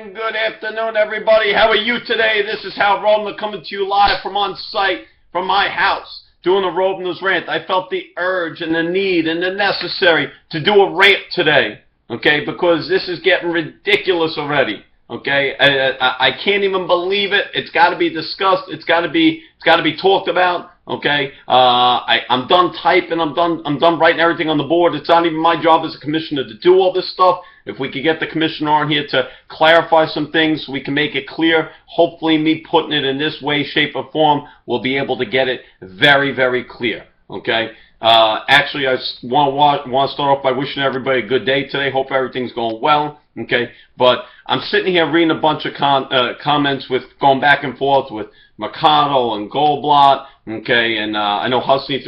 morning, good afternoon, everybody. How are you today? This is Hal Roebner coming to you live from on site from my house, doing a Roebner's rant. I felt the urge and the need and the necessary to do a rant today, okay, because this is getting ridiculous already, okay? I can't even believe it. It's got to be discussed. It's got to be talked about. Okay, I'm done typing. I'm done writing everything on the board. It's not even my job as a commissioner to do all this stuff. If we could get the commissioner on here to clarify some things, we can make it clear. Hopefully, me putting it in this way, shape, or form will be able to get it very, very clear. Okay. Actually, I want to start off by wishing everybody a good day today. Hope everything's going well. Okay, but I'm sitting here reading a bunch of comments with going back and forth with Mercado and Goldblatt. Okay, and I know Husney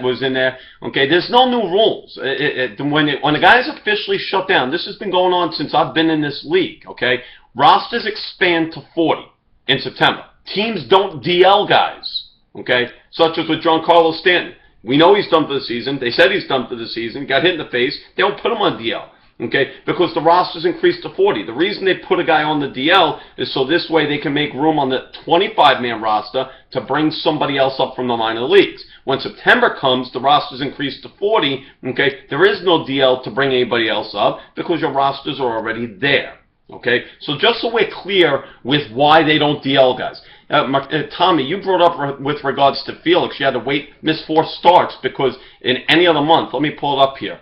was in there. Okay, there's no new rules. When the guys officially shut down, this has been going on since I've been in this league. Okay, rosters expand to 40 in September. Teams don't DL guys. Okay, such as with Giancarlo Stanton. We know he's done for the season. They said he's done for the season. Got hit in the face. They don't put him on DL. Okay, because the roster's increased to 40. The reason they put a guy on the DL is so this way they can make room on the 25-man roster to bring somebody else up from the minor leagues. When September comes, the roster's increased to 40. Okay, there is no DL to bring anybody else up because your rosters are already there. Okay, so just so we're clear with why they don't DL guys. Tommy, you brought up with regards to Felix, you had to miss 4 starts because in any other month, let me pull it up here.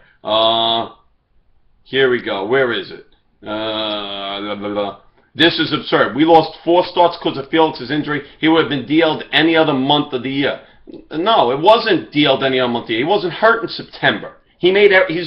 Here we go. Where is it? This is absurd. We lost 4 starts because of Felix's injury. He would have been DL'd any other month of the year. No, it wasn't DL'd any other month of the year. He wasn't hurt in September. He's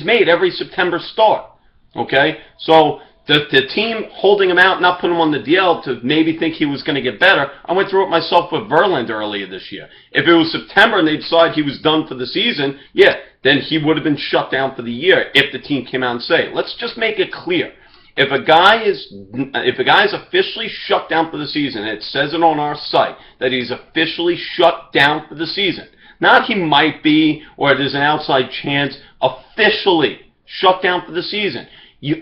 made every September start. Okay? So the team holding him out, not putting him on the DL to maybe think he was going to get better, I went through it myself with Verlander earlier this year. If it was September and they decided he was done for the season, yeah, then he would have been shut down for the year if the team came out and say, let's just make it clear. If a guy is officially shut down for the season, and it says it on our site that he's officially shut down for the season, not he might be or there's an outside chance, officially shut down for the season.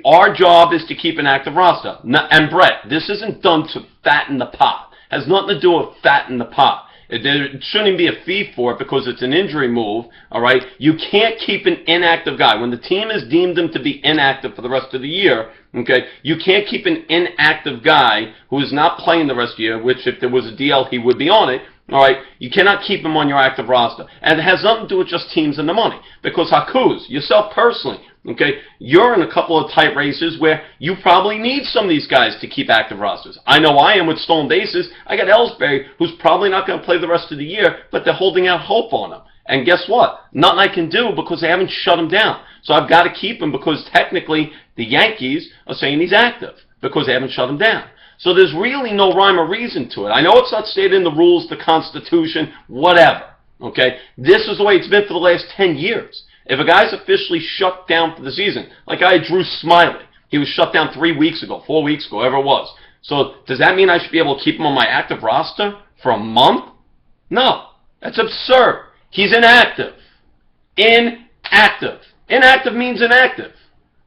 Our job is to keep an active roster. And Brett, this isn't done to fatten the pot. It has nothing to do with fatten the pot. There shouldn't even be a fee for it because it's an injury move, all right? You can't keep an inactive guy. When the team has deemed him to be inactive for the rest of the year, okay, you can't keep an inactive guy who is not playing the rest of the year, which if there was a DL, he would be on it, all right? You cannot keep him on your active roster. And it has nothing to do with just teams and the money because Hakus, yourself personally, okay, you're in a couple of tight races where you probably need some of these guys to keep active rosters. I know I am with stolen bases. I got Ellsbury, who's probably not going to play the rest of the year, but they're holding out hope on him. And guess what? Nothing I can do because they haven't shut him down. So I've got to keep him because technically the Yankees are saying he's active because they haven't shut him down. So there's really no rhyme or reason to it. I know it's not stated in the rules, the Constitution, whatever. Okay? This is the way it's been for the last 10 years. If a guy's officially shut down for the season, like I had Drew Smiley, he was shut down 3 weeks ago, 4 weeks ago, whatever it was. So does that mean I should be able to keep him on my active roster for a month? No. That's absurd. He's inactive. Inactive. Inactive means inactive.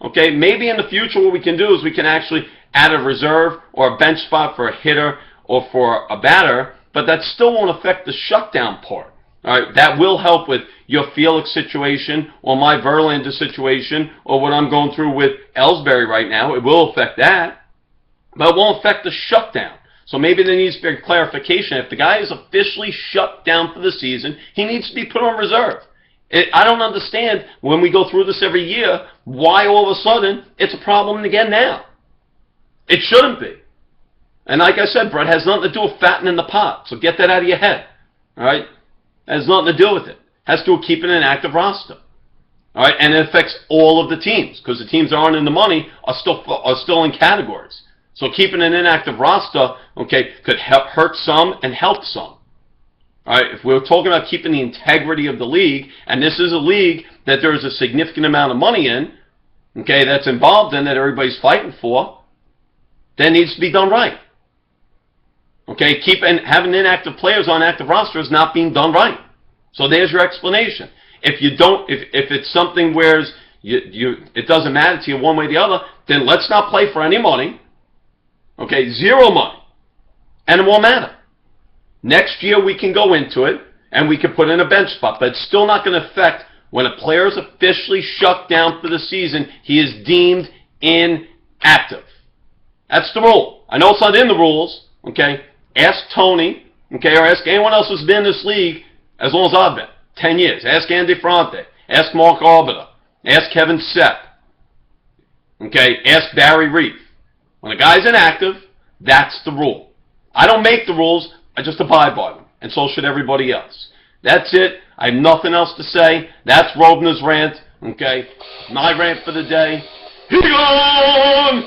Okay? Maybe in the future what we can do is we can actually add a reserve or a bench spot for a hitter or for a batter, but that still won't affect the shutdown part. All right, that will help with your Felix situation or my Verlander situation or what I'm going through with Ellsbury right now. It will affect that, but it won't affect the shutdown. So maybe there needs to be a clarification. If the guy is officially shut down for the season, he needs to be put on reserve. I don't understand when we go through this every year why all of a sudden it's a problem again now. It shouldn't be. And like I said, Brett, has nothing to do with fattening the pot. So get that out of your head. All right? It has nothing to do with it. It has to do with keeping an active roster. All right? And it affects all of the teams because the teams that aren't in the money are still in categories. So keeping an inactive roster, okay, could hurt some and help some. All right? If we're talking about keeping the integrity of the league, and this is a league that there is a significant amount of money in, okay, that's involved in that everybody's fighting for, that needs to be done right. Okay, having inactive players on active roster is not being done right. So there's your explanation. If it's something where it doesn't matter to you one way or the other, then let's not play for any money. Okay, zero money. And it won't matter. Next year we can go into it and we can put in a bench spot, but it's still not going to affect when a player is officially shut down for the season. He is deemed inactive. That's the rule. I know it's not in the rules, okay? Ask Tony, okay, or ask anyone else who's been in this league as long as I've been, 10 years. Ask Andy Fronte. Ask Mark Arbiter. Ask Kevin Sepp. Okay, ask Barry Reef. When a guy's inactive, that's the rule. I don't make the rules, I just abide by them, and so should everybody else. That's it. I have nothing else to say. That's Rovner's rant, okay? My rant for the day. He gone!